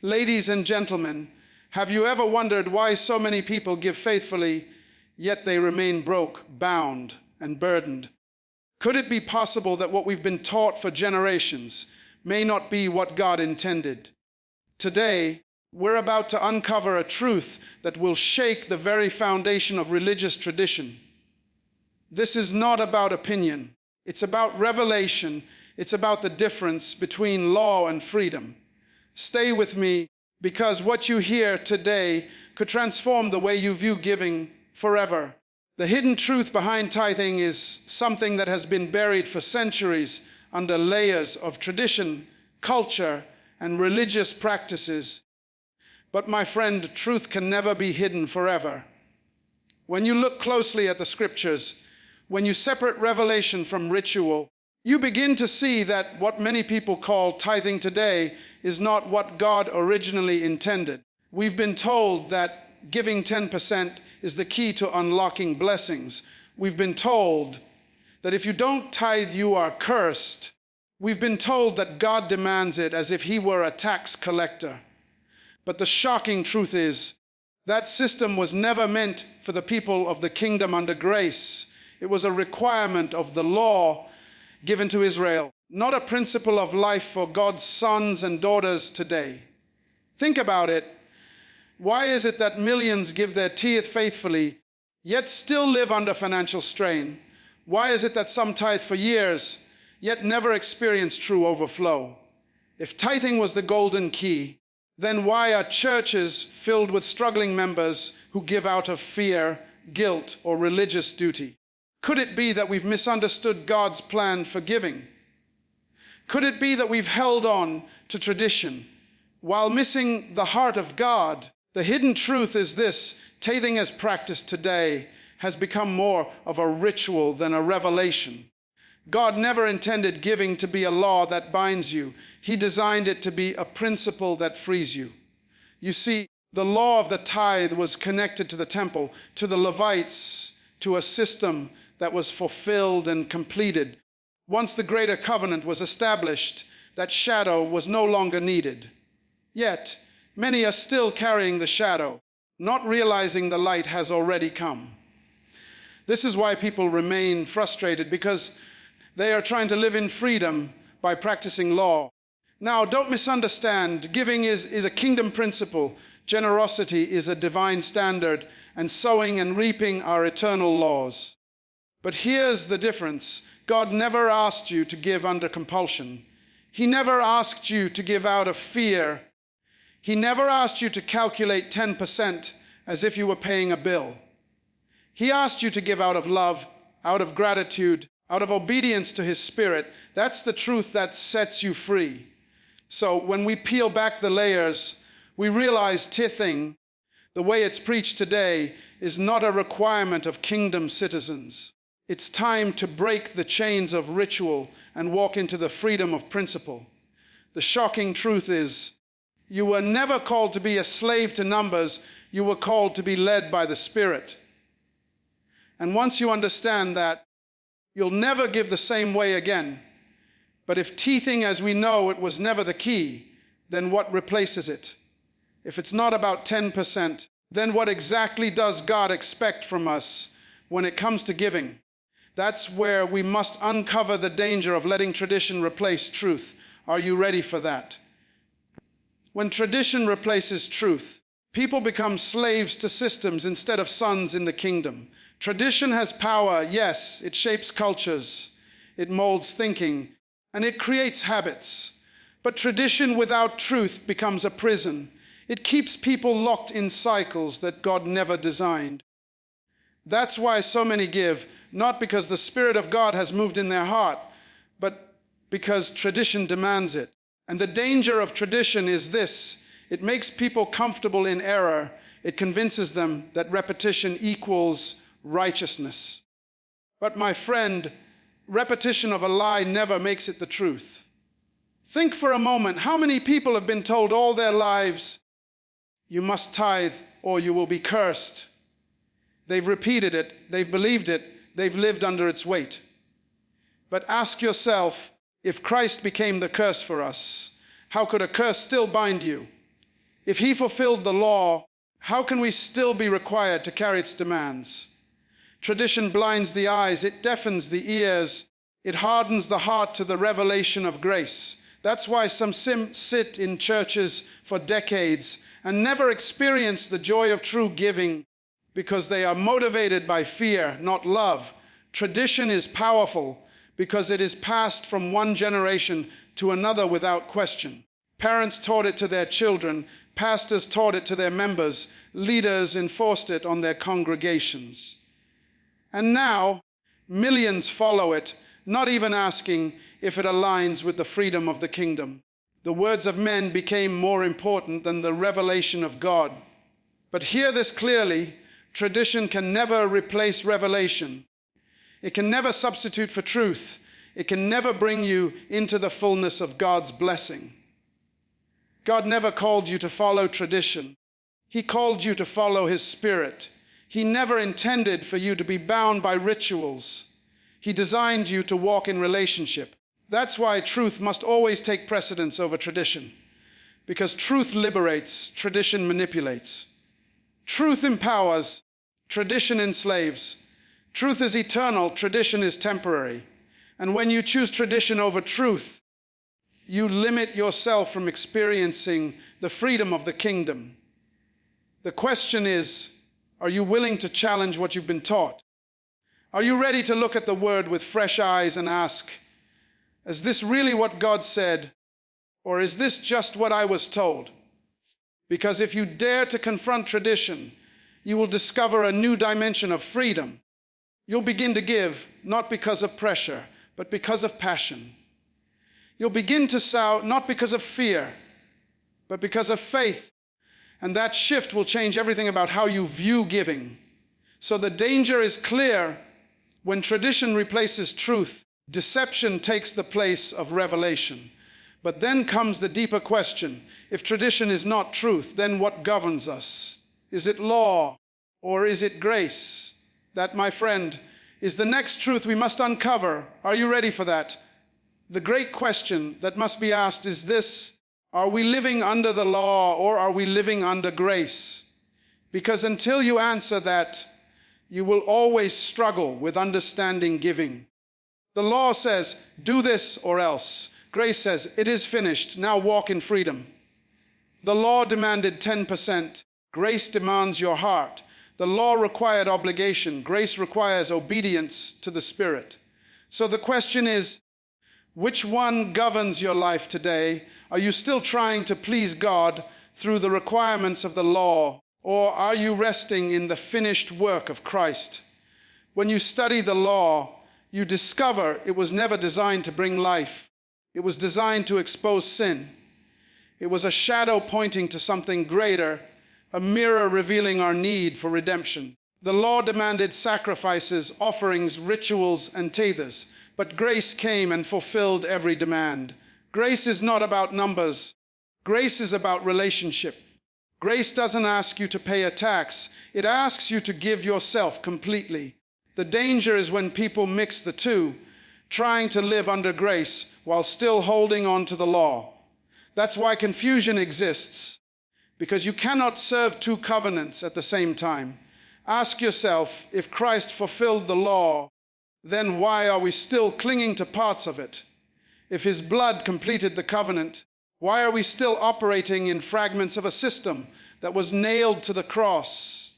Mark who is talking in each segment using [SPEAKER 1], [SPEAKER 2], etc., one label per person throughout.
[SPEAKER 1] Ladies and gentlemen, have you ever wondered why so many people give faithfully, yet they remain broke, bound, and burdened? Could it be possible that what we've been taught for generations may not be what God intended? Today, we're about to uncover a truth that will shake the very foundation of religious tradition. This is not about opinion. It's about revelation. It's about the difference between law and freedom. Stay with me, because what you hear today could transform the way you view giving forever. The hidden truth behind tithing is something that has been buried for centuries under layers of tradition, culture, and religious practices. But my friend, truth can never be hidden forever. When you look closely at the scriptures, when you separate revelation from ritual, you begin to see that what many people call tithing today is not what God originally intended. We've been told that giving 10% is the key to unlocking blessings. We've been told that if you don't tithe, you are cursed. We've been told that God demands it as if he were a tax collector. But the shocking truth is that system was never meant for the people of the kingdom under grace. It was a requirement of the law given to Israel, not a principle of life for God's sons and daughters today. Think about it. Why is it that millions give their tithe faithfully, yet still live under financial strain? Why is it that some tithe for years, yet never experience true overflow? If tithing was the golden key, then why are churches filled with struggling members who give out of fear, guilt, or religious duty? Could it be that we've misunderstood God's plan for giving? Could it be that we've held on to tradition while missing the heart of God? The hidden truth is this: tithing as practiced today has become more of a ritual than a revelation. God never intended giving to be a law that binds you. He designed it to be a principle that frees you. You see, the law of the tithe was connected to the temple, to the Levites, to a system that was fulfilled and completed. Once the greater covenant was established, that shadow was no longer needed. Yet, many are still carrying the shadow, not realizing the light has already come. This is why people remain frustrated, because they are trying to live in freedom by practicing law. Now, don't misunderstand. Giving is a kingdom principle. Generosity is a divine standard, and sowing and reaping are eternal laws. But here's the difference. God never asked you to give under compulsion. He never asked you to give out of fear. He never asked you to calculate 10% as if you were paying a bill. He asked you to give out of love, out of gratitude, out of obedience to his Spirit. That's the truth that sets you free. So when we peel back the layers, we realize tithing, the way it's preached today, is not a requirement of kingdom citizens. It's time to break the chains of ritual and walk into the freedom of principle. The shocking truth is, you were never called to be a slave to numbers. You were called to be led by the Spirit. And once you understand that, you'll never give the same way again. But if tithing as we know it was never the key, then what replaces it? If it's not about 10%, then what exactly does God expect from us when it comes to giving? That's where we must uncover the danger of letting tradition replace truth. Are you ready for that? When tradition replaces truth, people become slaves to systems instead of sons in the kingdom. Tradition has power, yes, it shapes cultures, it molds thinking, and it creates habits. But tradition without truth becomes a prison. It keeps people locked in cycles that God never designed. That's why so many give, not because the Spirit of God has moved in their heart, but because tradition demands it. And the danger of tradition is this: it makes people comfortable in error. It convinces them that repetition equals righteousness. But my friend, repetition of a lie never makes it the truth. Think for a moment, how many people have been told all their lives, you must tithe or you will be cursed? They've repeated it, they've believed it, they've lived under its weight. But ask yourself, if Christ became the curse for us, how could a curse still bind you? If he fulfilled the law, how can we still be required to carry its demands? Tradition blinds the eyes, it deafens the ears, it hardens the heart to the revelation of grace. That's why some sit in churches for decades and never experience the joy of true giving, because they are motivated by fear, not love. Tradition is powerful because it is passed from one generation to another without question. Parents taught it to their children, pastors taught it to their members, leaders enforced it on their congregations. And now, millions follow it, not even asking if it aligns with the freedom of the kingdom. The words of men became more important than the revelation of God. But hear this clearly, tradition can never replace revelation. It can never substitute for truth. It can never bring you into the fullness of God's blessing. God never called you to follow tradition. He called you to follow His Spirit. He never intended for you to be bound by rituals. He designed you to walk in relationship. That's why truth must always take precedence over tradition. Because truth liberates, tradition manipulates. Truth empowers, tradition enslaves. Truth is eternal, tradition is temporary. And when you choose tradition over truth, you limit yourself from experiencing the freedom of the kingdom. The question is, are you willing to challenge what you've been taught? Are you ready to look at the word with fresh eyes and ask, is this really what God said, or is this just what I was told? Because if you dare to confront tradition, you will discover a new dimension of freedom. You'll begin to give, not because of pressure, but because of passion. You'll begin to sow, not because of fear, but because of faith. And that shift will change everything about how you view giving. So the danger is clear. When tradition replaces truth, deception takes the place of revelation. But then comes the deeper question. If tradition is not truth, then what governs us? Is it law or is it grace? That, my friend, is the next truth we must uncover. Are you ready for that? The great question that must be asked is this: are we living under the law or are we living under grace? Because until you answer that, you will always struggle with understanding giving. The law says, do this or else. Grace says, it is finished, now walk in freedom. The law demanded 10%. Grace demands your heart. The law required obligation. Grace requires obedience to the Spirit. So the question is, which one governs your life today? Are you still trying to please God through the requirements of the law, or are you resting in the finished work of Christ? When you study the law, you discover it was never designed to bring life. It was designed to expose sin. It was a shadow pointing to something greater, a mirror revealing our need for redemption. The law demanded sacrifices, offerings, rituals, and tithes, but grace came and fulfilled every demand. Grace is not about numbers. Grace is about relationship. Grace doesn't ask you to pay a tax. It asks you to give yourself completely. The danger is when people mix the two, trying to live under grace while still holding on to the law. That's why confusion exists, because you cannot serve two covenants at the same time. Ask yourself, if Christ fulfilled the law, then why are we still clinging to parts of it? If His blood completed the covenant, why are we still operating in fragments of a system that was nailed to the cross?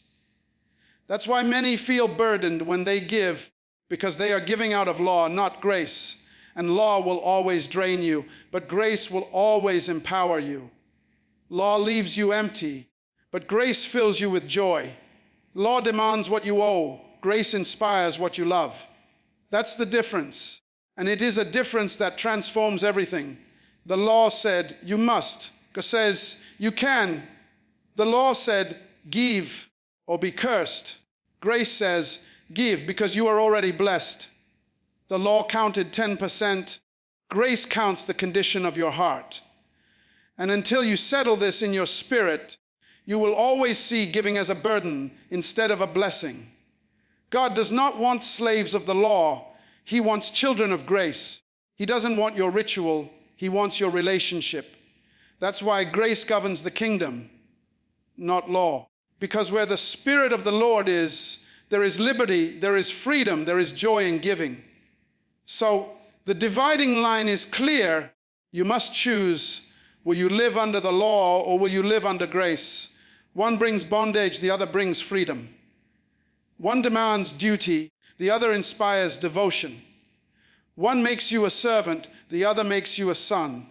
[SPEAKER 1] That's why many feel burdened when they give, because they are giving out of law, not grace. And law will always drain you, but grace will always empower you. Law leaves you empty, but grace fills you with joy. Law demands what you owe. Grace inspires what you love. That's the difference. And it is a difference that transforms everything. The law said, you must. God says, you can. The law said, give or be cursed. Grace says, give because you are already blessed. The law counted 10%. Grace counts the condition of your heart. And until you settle this in your spirit, you will always see giving as a burden instead of a blessing. God does not want slaves of the law. He wants children of grace. He doesn't want your ritual. He wants your relationship. That's why grace governs the kingdom. not law. Because where the Spirit of the Lord is, there is liberty, there is freedom, there is joy in giving. So the dividing line is clear. You must choose. Will you live under the law or will you live under grace? One brings bondage, the other brings freedom. One demands duty, the other inspires devotion. One makes you a servant, the other makes you a son.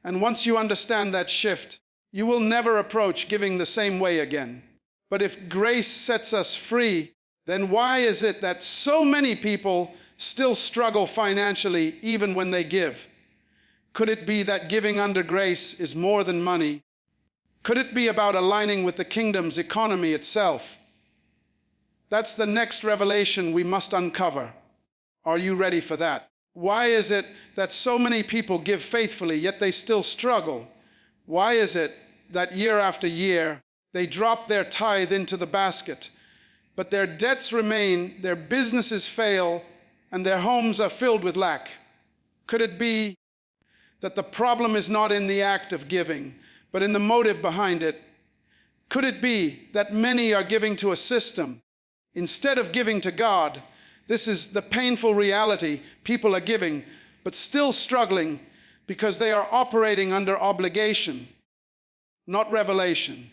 [SPEAKER 1] And once you understand that shift, you will never approach giving the same way again. But if grace sets us free, then why is it that so many people still struggle financially even when they give? Could it be that giving under grace is more than money? Could it be about aligning with the kingdom's economy itself? That's the next revelation we must uncover. Are you ready for that? Why is it that so many people give faithfully, yet they still struggle? Why is it that year after year they drop their tithe into the basket, but their debts remain, their businesses fail, and their homes are filled with lack? Could it be that the problem is not in the act of giving, but in the motive behind it? Could it be that many are giving to a system instead of giving to God? This is the painful reality. People are giving, but still struggling because they are operating under obligation, not revelation.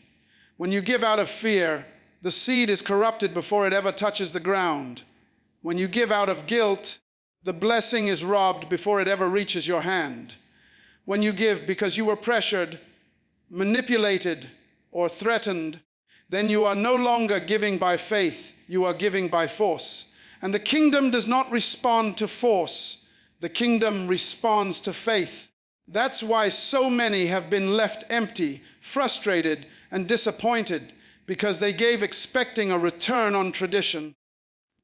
[SPEAKER 1] When you give out of fear, the seed is corrupted before it ever touches the ground. When you give out of guilt, the blessing is robbed before it ever reaches your hand. When you give because you were pressured, manipulated, or threatened, then you are no longer giving by faith, you are giving by force. And the kingdom does not respond to force, the kingdom responds to faith. That's why so many have been left empty, frustrated, and disappointed, because they gave expecting a return on tradition,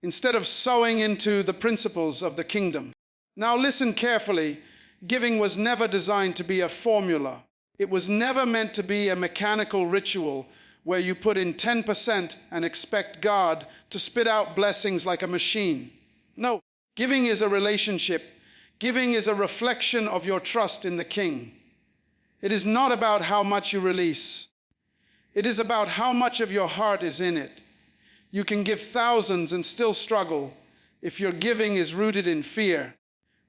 [SPEAKER 1] instead of sowing into the principles of the kingdom. Now listen carefully. Giving was never designed to be a formula. It was never meant to be a mechanical ritual where you put in 10% and expect God to spit out blessings like a machine. No, giving is a relationship. Giving is a reflection of your trust in the King. It is not about how much you release. It is about how much of your heart is in it. You can give thousands and still struggle if your giving is rooted in fear.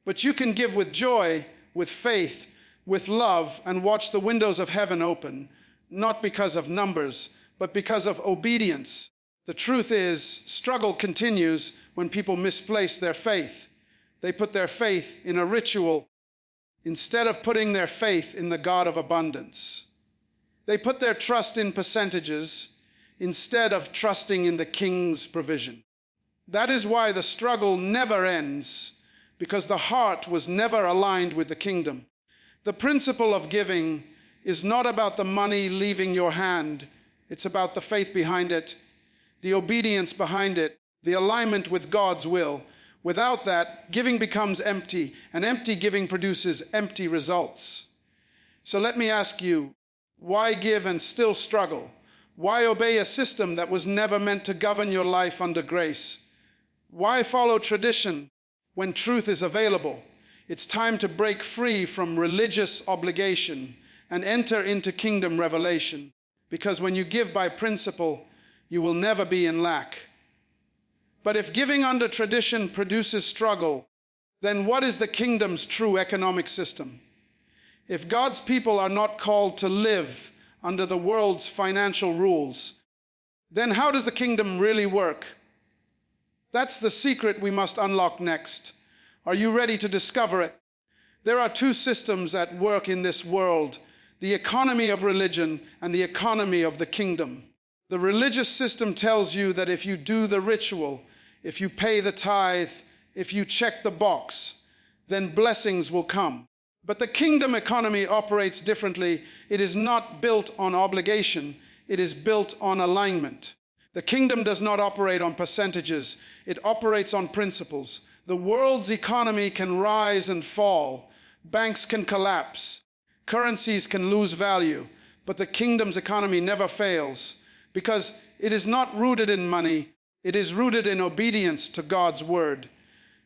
[SPEAKER 1] But you can give with joy, with faith, with love, and watch the windows of heaven open, not because of numbers, but because of obedience. The truth is, struggle continues when people misplace their faith. They put their faith in a ritual instead of putting their faith in the God of abundance. They put their trust in percentages instead of trusting in the King's provision. That is why the struggle never ends, because the heart was never aligned with the kingdom. The principle of giving is not about the money leaving your hand. It's about the faith behind it, the obedience behind it, the alignment with God's will. Without that, giving becomes empty, and empty giving produces empty results. So let me ask you, why give and still struggle? Why obey a system that was never meant to govern your life under grace? Why follow tradition when truth is available? It's time to break free from religious obligation and enter into kingdom revelation. Because when you give by principle, you will never be in lack. But if giving under tradition produces struggle, then what is the kingdom's true economic system? If God's people are not called to live under the world's financial rules, then how does the kingdom really work? That's the secret we must unlock next. Are you ready to discover it? There are two systems at work in this world: the economy of religion and the economy of the kingdom. The religious system tells you that if you do the ritual, if you pay the tithe, if you check the box, then blessings will come. But the kingdom economy operates differently. It is not built on obligation. It is built on alignment. The kingdom does not operate on percentages. It operates on principles. The world's economy can rise and fall. Banks can collapse. Currencies can lose value. But the kingdom's economy never fails because it is not rooted in money. It is rooted in obedience to God's word.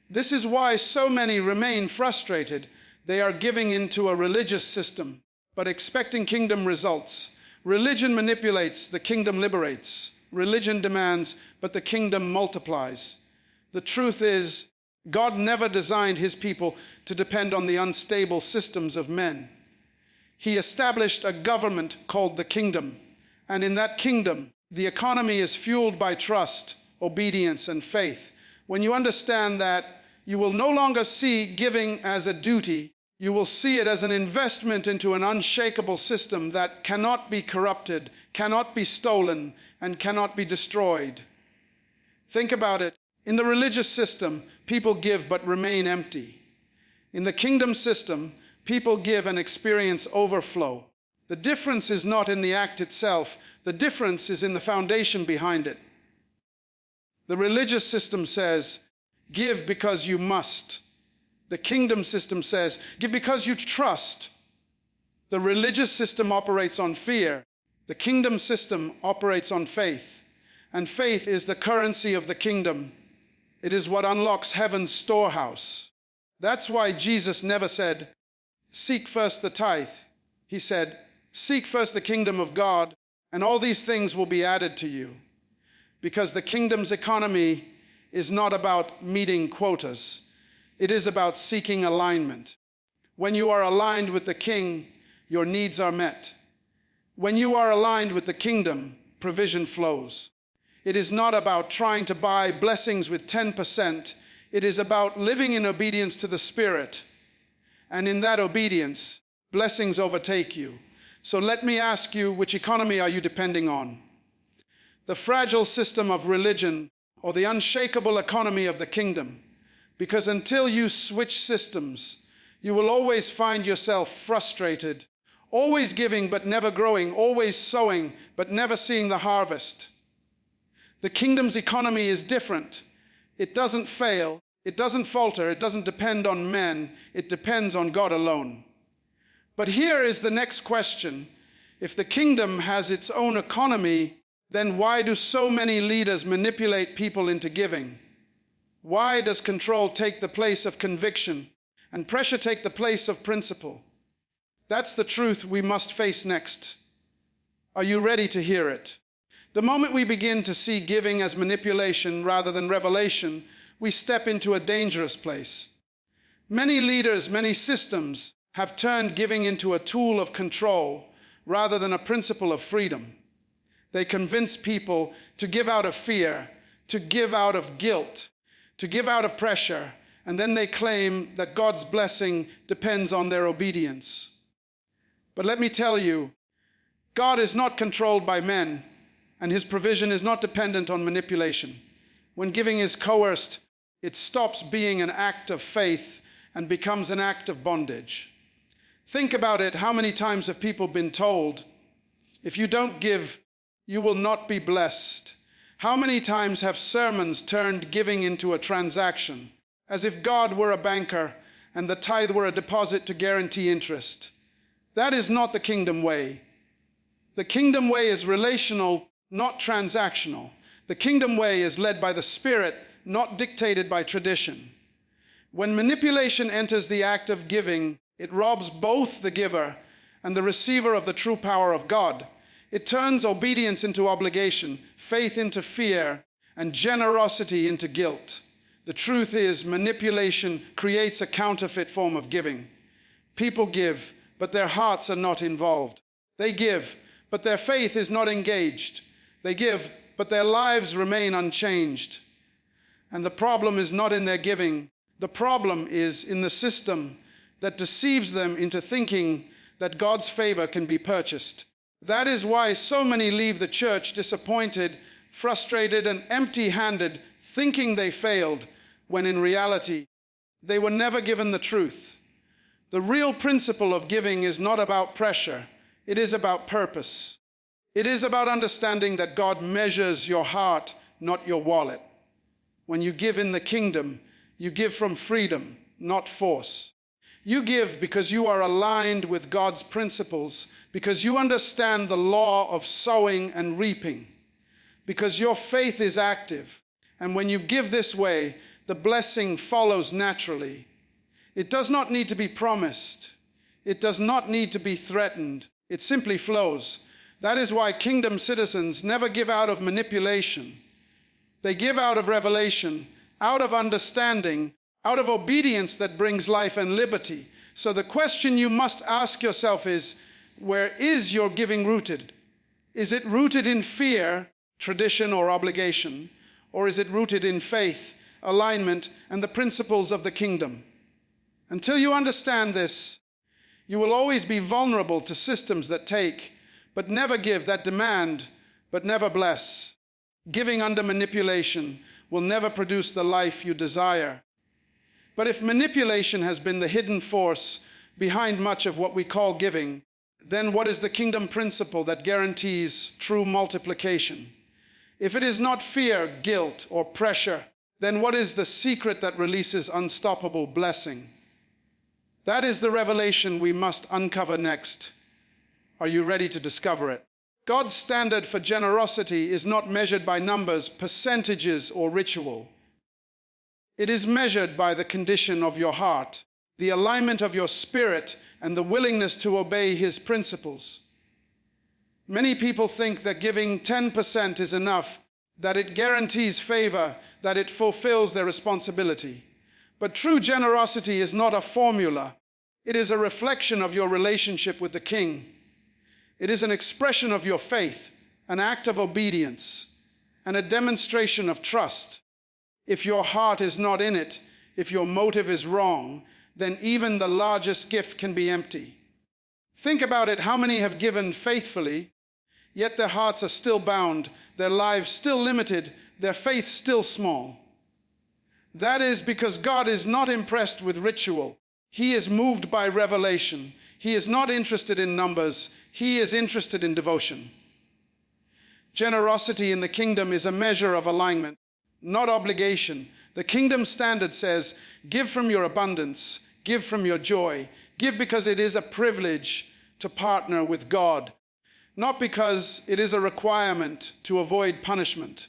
[SPEAKER 1] This is why so many remain frustrated. They are giving into a religious system, but expecting kingdom results, Religion manipulates, the kingdom liberates. Religion demands, but the kingdom multiplies. The truth is, God never designed his people to depend on the unstable systems of men. He established a government called the kingdom, and in that kingdom, the economy is fueled by trust, obedience, and faith. When you understand that, you will no longer see giving as a duty. You will see it as an investment into an unshakable system that cannot be corrupted, cannot be stolen, and cannot be destroyed. Think about it. In the religious system, people give but remain empty. In the kingdom system, people give and experience overflow. The difference is not in the act itself. The difference is in the foundation behind it. The religious system says, give because you must. The kingdom system says, give because you trust. The religious system operates on fear. The kingdom system operates on faith. And faith is the currency of the kingdom. It is what unlocks heaven's storehouse. That's why Jesus never said, seek first the tithe. He said, seek first the kingdom of God, and all these things will be added to you. Because the kingdom's economy is not about meeting quotas. It is about seeking alignment. When you are aligned with the king, your needs are met. When you are aligned with the kingdom, provision flows. It is not about trying to buy blessings with 10%. It is about living in obedience to the Spirit. And in that obedience, blessings overtake you. So let me ask you, which economy are you depending on? The fragile system of religion or the unshakable economy of the kingdom? Because until you switch systems, you will always find yourself frustrated, always giving but never growing, always sowing but never seeing the harvest. The kingdom's economy is different. It doesn't fail, it doesn't falter, it doesn't depend on men, it depends on God alone. But here is the next question. If the kingdom has its own economy, then why do so many leaders manipulate people into giving? Why does control take the place of conviction and pressure take the place of principle? That's the truth we must face next. Are you ready to hear it? The moment we begin to see giving as manipulation rather than revelation, we step into a dangerous place. Many leaders, many systems have turned giving into a tool of control rather than a principle of freedom. They convince people to give out of fear, to give out of guilt, to give out of pressure, and then they claim that God's blessing depends on their obedience. But let me tell you, God is not controlled by men, and his provision is not dependent on manipulation. When giving is coerced, it stops being an act of faith and becomes an act of bondage. Think about it. How many times have people been told, if you don't give, you will not be blessed? How many times have sermons turned giving into a transaction, as if God were a banker and the tithe were a deposit to guarantee interest? That is not the kingdom way. The kingdom way is relational, not transactional. The kingdom way is led by the Spirit, not dictated by tradition. When manipulation enters the act of giving, it robs both the giver and the receiver of the true power of God. It turns obedience into obligation, faith into fear, and generosity into guilt. The truth is, manipulation creates a counterfeit form of giving. People give, but their hearts are not involved. They give, but their faith is not engaged. They give, but their lives remain unchanged. And the problem is not in their giving. The problem is in the system that deceives them into thinking that God's favor can be purchased. That is why so many leave the church disappointed, frustrated, and empty-handed, thinking they failed, when in reality, they were never given the truth. The real principle of giving is not about pressure. It is about purpose. It is about understanding that God measures your heart, not your wallet. When you give in the kingdom, you give from freedom, not force. You give because you are aligned with God's principles, because you understand the law of sowing and reaping, because your faith is active. And when you give this way, the blessing follows naturally. It does not need to be promised. It does not need to be threatened. It simply flows. That is why kingdom citizens never give out of manipulation. They give out of revelation, out of understanding, out of obedience that brings life and liberty. So the question you must ask yourself is, where is your giving rooted? Is it rooted in fear, tradition, or obligation? Or is it rooted in faith, alignment, and the principles of the kingdom? Until you understand this, you will always be vulnerable to systems that take, but never give, that demand, but never bless. Giving under manipulation will never produce the life you desire. But if manipulation has been the hidden force behind much of what we call giving, then what is the kingdom principle that guarantees true multiplication? If it is not fear, guilt, or pressure, then what is the secret that releases unstoppable blessing? That is the revelation we must uncover next. Are you ready to discover it? God's standard for generosity is not measured by numbers, percentages, or ritual. It is measured by the condition of your heart, the alignment of your spirit, and the willingness to obey His principles. Many people think that giving 10% is enough, that it guarantees favor, that it fulfills their responsibility. But true generosity is not a formula. It is a reflection of your relationship with the King. It is an expression of your faith, an act of obedience, and a demonstration of trust. If your heart is not in it, if your motive is wrong, then even the largest gift can be empty. Think about it. How many have given faithfully, yet their hearts are still bound, their lives still limited, their faith still small? That is because God is not impressed with ritual. He is moved by revelation. He is not interested in numbers. He is interested in devotion. Generosity in the kingdom is a measure of alignment, not obligation. The kingdom standard says, give from your abundance, give from your joy, give because it is a privilege to partner with God, not because it is a requirement to avoid punishment.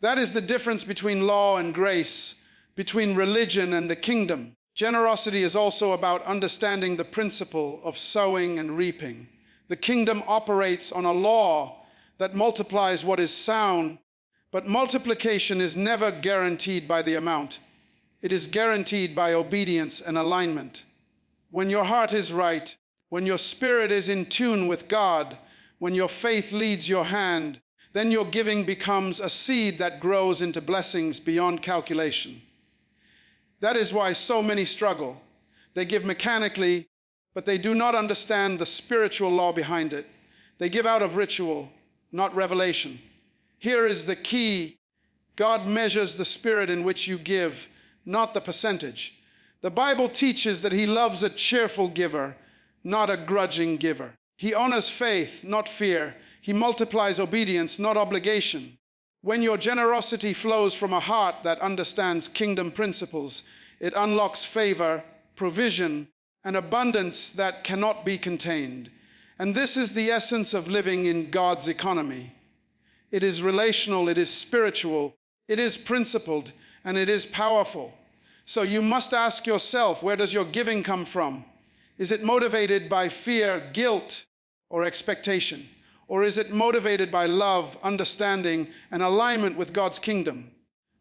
[SPEAKER 1] That is the difference between law and grace, between religion and the kingdom. Generosity is also about understanding the principle of sowing and reaping. The kingdom operates on a law that multiplies what is sound, but multiplication is never guaranteed by the amount. It is guaranteed by obedience and alignment. When your heart is right, when your spirit is in tune with God, when your faith leads your hand, then your giving becomes a seed that grows into blessings beyond calculation. That is why so many struggle. They give mechanically, but they do not understand the spiritual law behind it. They give out of ritual, not revelation. Here is the key. God measures the spirit in which you give, not the percentage. The Bible teaches that He loves a cheerful giver, not a grudging giver. He honors faith, not fear. He multiplies obedience, not obligation. When your generosity flows from a heart that understands kingdom principles, it unlocks favor, provision, and abundance that cannot be contained. And this is the essence of living in God's economy. It is relational, it is spiritual, it is principled, and it is powerful. So you must ask yourself, where does your giving come from? Is it motivated by fear, guilt, or expectation? Or is it motivated by love, understanding, and alignment with God's kingdom?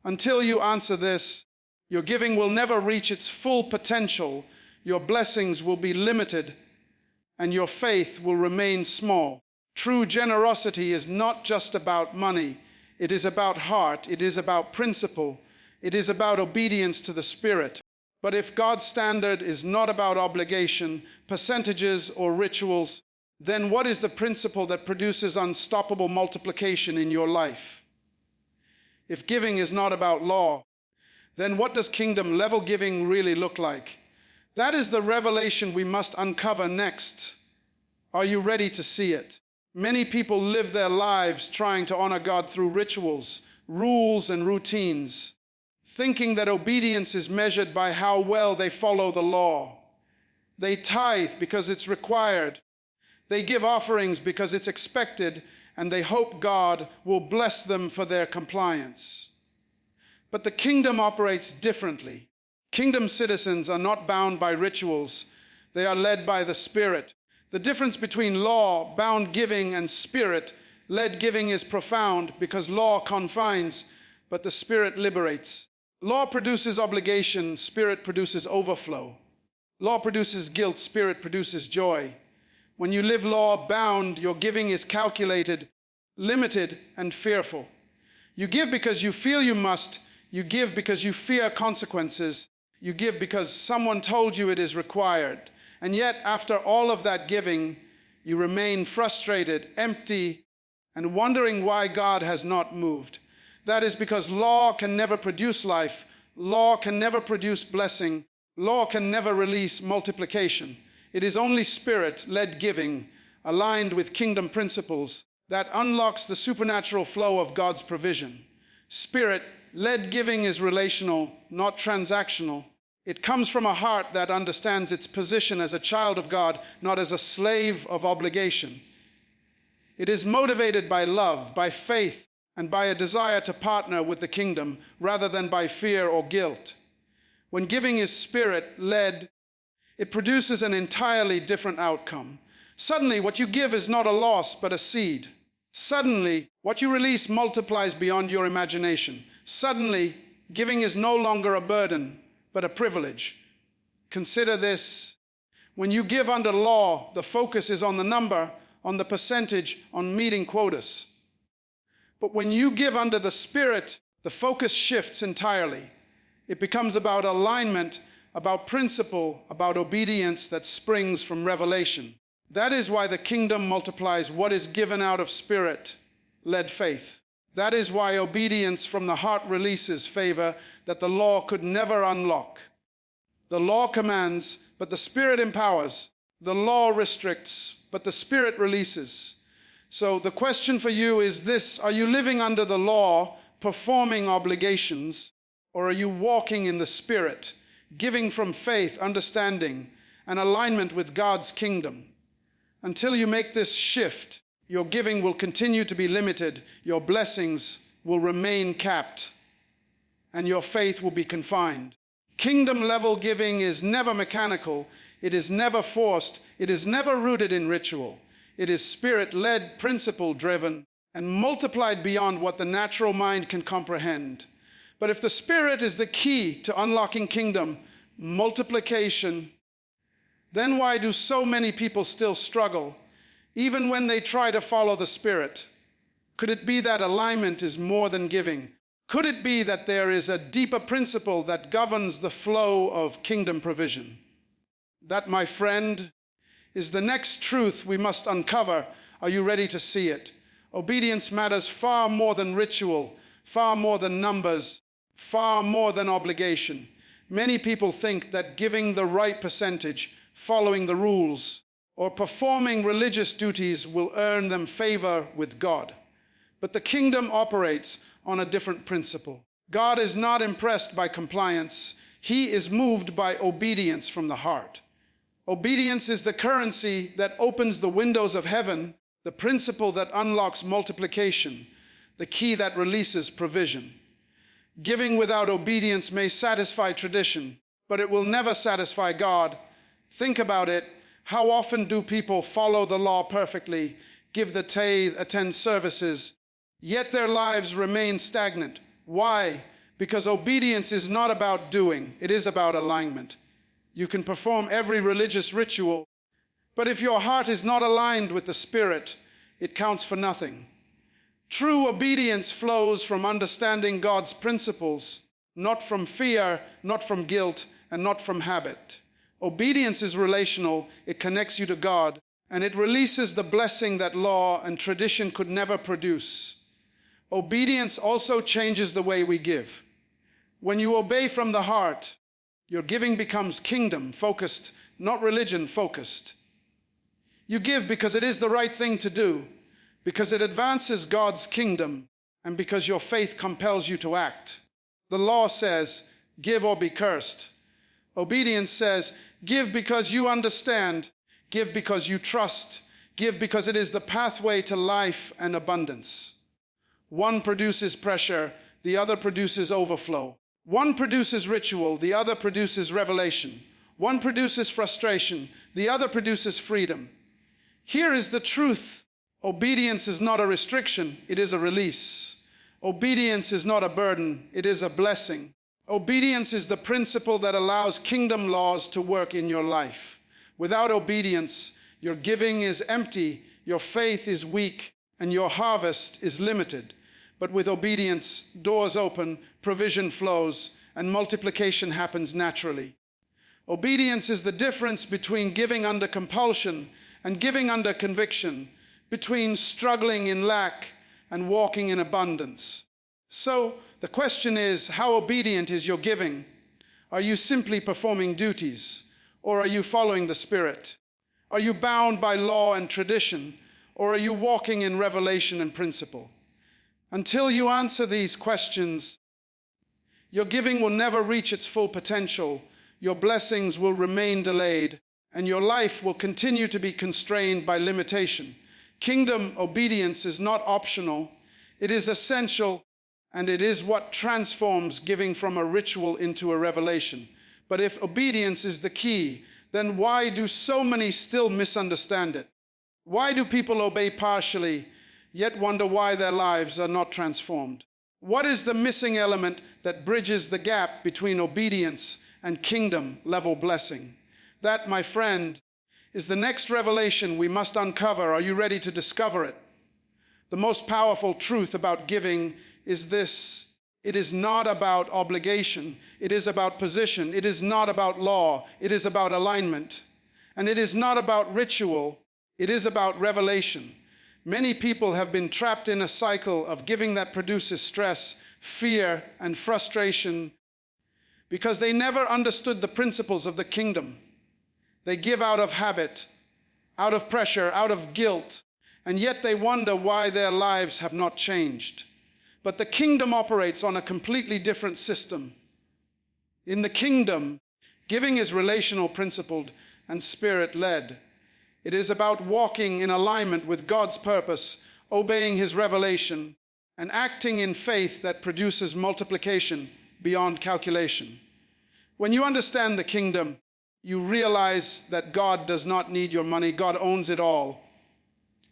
[SPEAKER 1] Until you answer this, your giving will never reach its full potential, your blessings will be limited, and your faith will remain small. True generosity is not just about money. It is about heart. It is about principle. It is about obedience to the Spirit. But if God's standard is not about obligation, percentages, or rituals, then what is the principle that produces unstoppable multiplication in your life? If giving is not about law, then what does kingdom level giving really look like? That is the revelation we must uncover next. Are you ready to see it? Many people live their lives trying to honor God through rituals, rules, and routines, thinking that obedience is measured by how well they follow the law. They tithe because it's required. They give offerings because it's expected, and they hope God will bless them for their compliance. But the kingdom operates differently. Kingdom citizens are not bound by rituals. They are led by the Spirit. The difference between law-bound giving and Spirit-led giving is profound because law confines, but the Spirit liberates. Law produces obligation, Spirit produces overflow. Law produces guilt, Spirit produces joy. When you live law-bound, your giving is calculated, limited, and fearful. You give because you feel you must. You give because you fear consequences. You give because someone told you it is required. And yet, after all of that giving, you remain frustrated, empty, and wondering why God has not moved. That is because law can never produce life. Law can never produce blessing. Law can never release multiplication. It is only Spirit-led giving, aligned with kingdom principles, that unlocks the supernatural flow of God's provision. Spirit-led giving is relational, not transactional. It comes from a heart that understands its position as a child of God, not as a slave of obligation. It is motivated by love, by faith, and by a desire to partner with the kingdom rather than by fear or guilt. When giving is Spirit-led, it produces an entirely different outcome. Suddenly, what you give is not a loss, but a seed. Suddenly, what you release multiplies beyond your imagination. Suddenly, giving is no longer a burden, but a privilege. Consider this. When you give under law, the focus is on the number, on the percentage, on meeting quotas. But when you give under the Spirit, the focus shifts entirely. It becomes about alignment, about principle, about obedience that springs from revelation. That is why the kingdom multiplies what is given out of Spirit-led faith. That is why obedience from the heart releases favor that the law could never unlock. The law commands, but the Spirit empowers. The law restricts, but the Spirit releases. So the question for you is this: are you living under the law, performing obligations, or are you walking in the Spirit, giving from faith, understanding, and alignment with God's kingdom? Until you make this shift, your giving will continue to be limited, your blessings will remain capped, and your faith will be confined. Kingdom-level giving is never mechanical, it is never forced, it is never rooted in ritual. It is Spirit-led, principle-driven, and multiplied beyond what the natural mind can comprehend. But if the Spirit is the key to unlocking kingdom multiplication, then why do so many people still struggle, even when they try to follow the Spirit? Could it be that alignment is more than giving? Could it be that there is a deeper principle that governs the flow of kingdom provision? That, my friend, is the next truth we must uncover. Are you ready to see it? Obedience matters far more than ritual, far more than numbers, far more than obligation. Many people think that giving the right percentage, following the rules, or performing religious duties will earn them favor with God. But the kingdom operates on a different principle. God is not impressed by compliance. He is moved by obedience from the heart. Obedience is the currency that opens the windows of heaven, the principle that unlocks multiplication, the key that releases provision. Giving without obedience may satisfy tradition, but it will never satisfy God. Think about it. How often do people follow the law perfectly, give the tithe, attend services, yet their lives remain stagnant? Why? Because obedience is not about doing, it is about alignment. You can perform every religious ritual, but if your heart is not aligned with the Spirit, it counts for nothing. True obedience flows from understanding God's principles, not from fear, not from guilt, and not from habit. Obedience is relational, it connects you to God, and it releases the blessing that law and tradition could never produce. Obedience also changes the way we give. When you obey from the heart, your giving becomes kingdom-focused, not religion-focused. You give because it is the right thing to do, because it advances God's kingdom, and because your faith compels you to act. The law says, give or be cursed. Obedience says, give because you understand, give because you trust, give because it is the pathway to life and abundance. One produces pressure, the other produces overflow. One produces ritual, the other produces revelation. One produces frustration, the other produces freedom. Here is the truth. Obedience is not a restriction, it is a release. Obedience is not a burden, it is a blessing. Obedience is the principle that allows kingdom laws to work in your life. Without obedience, your giving is empty, your faith is weak, and your harvest is limited. But with obedience, doors open, provision flows, and multiplication happens naturally. Obedience is the difference between giving under compulsion and giving under conviction, between struggling in lack and walking in abundance. So, the question is, how obedient is your giving? Are you simply performing duties, or are you following the Spirit? Are you bound by law and tradition, or are you walking in revelation and principle? Until you answer these questions, your giving will never reach its full potential, your blessings will remain delayed, and your life will continue to be constrained by limitation. Kingdom obedience is not optional, it is essential, and it is what transforms giving from a ritual into a revelation. But if obedience is the key, then why do so many still misunderstand it? Why do people obey partially, yet wonder why their lives are not transformed? What is the missing element that bridges the gap between obedience and kingdom-level blessing? That, my friend, is the next revelation we must uncover. Are you ready to discover it? The most powerful truth about giving is this: it is not about obligation, it is about position. It is not about law, it is about alignment. And it is not about ritual, it is about revelation. Many people have been trapped in a cycle of giving that produces stress, fear, and frustration because they never understood the principles of the kingdom. They give out of habit, out of pressure, out of guilt, and yet they wonder why their lives have not changed. But the kingdom operates on a completely different system. In the kingdom, giving is relational, principled, and spirit-led. It is about walking in alignment with God's purpose, obeying His revelation, and acting in faith that produces multiplication beyond calculation. When you understand the kingdom, you realize that God does not need your money. God owns it all.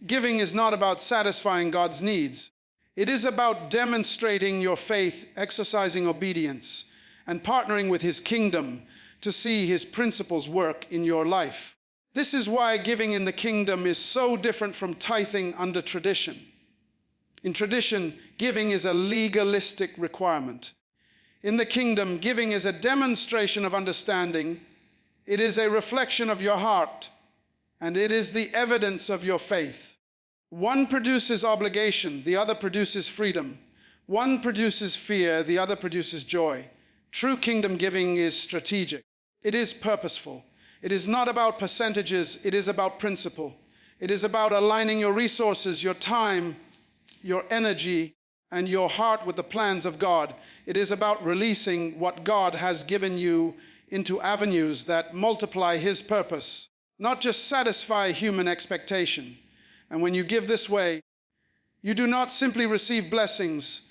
[SPEAKER 1] Giving is not about satisfying God's needs. It is about demonstrating your faith, exercising obedience, and partnering with His kingdom to see His principles work in your life. This is why giving in the kingdom is so different from tithing under tradition. In tradition, giving is a legalistic requirement. In the kingdom, giving is a demonstration of understanding. It is a reflection of your heart, and it is the evidence of your faith. One produces obligation, the other produces freedom. One produces fear, the other produces joy. True kingdom giving is strategic. It is purposeful. It is not about percentages, it is about principle. It is about aligning your resources, your time, your energy, and your heart with the plans of God. It is about releasing what God has given you into avenues that multiply His purpose, not just satisfy human expectation. And when you give this way, you do not simply receive blessings,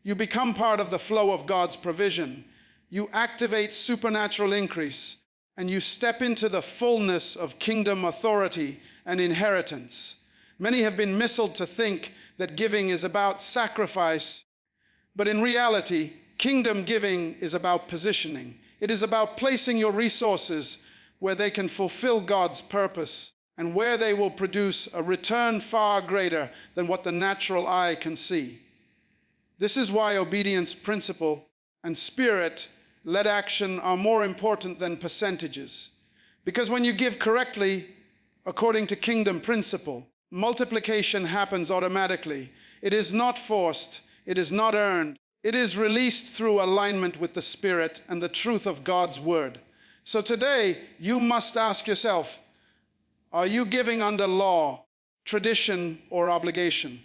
[SPEAKER 1] you become part of the flow of God's provision. You activate supernatural increase, and you step into the fullness of kingdom authority and inheritance. Many have been misled to think that giving is about sacrifice, but in reality, kingdom giving is about positioning. It is about placing your resources where they can fulfill God's purpose and where they will produce a return far greater than what the natural eye can see. This is why obedience, principle, and spirit-led action are more important than percentages. Because when you give correctly, according to kingdom principle, multiplication happens automatically. It is not forced, it is not earned. It is released through alignment with the Spirit and the truth of God's word. So today, you must ask yourself, are you giving under law, tradition, or obligation?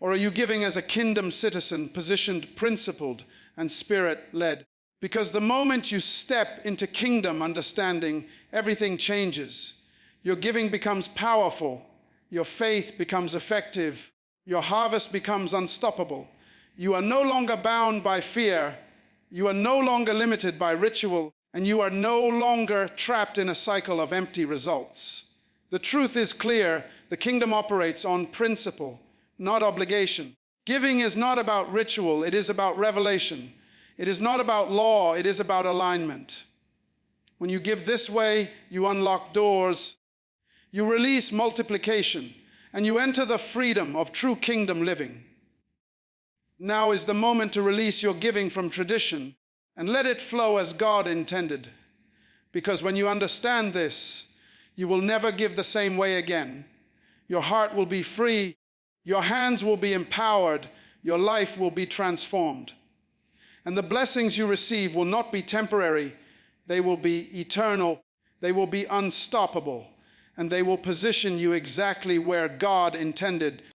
[SPEAKER 1] Or are you giving as a kingdom citizen, positioned, principled, and spirit-led? Because the moment you step into kingdom understanding, everything changes. Your giving becomes powerful. Your faith becomes effective. Your harvest becomes unstoppable. You are no longer bound by fear. You are no longer limited by ritual. And you are no longer trapped in a cycle of empty results. The truth is clear The kingdom operates on principle, not obligation. Giving is not about ritual, it is about revelation. It is not about law, it is about alignment. When you give this way, you unlock doors, you release multiplication, and you enter the freedom of true kingdom living. Now is the moment to release your giving from tradition and let it flow as God intended. Because when you understand this, you will never give the same way again. Your heart will be free, your hands will be empowered, your life will be transformed. And the blessings you receive will not be temporary, they will be eternal, they will be unstoppable, and they will position you exactly where God intended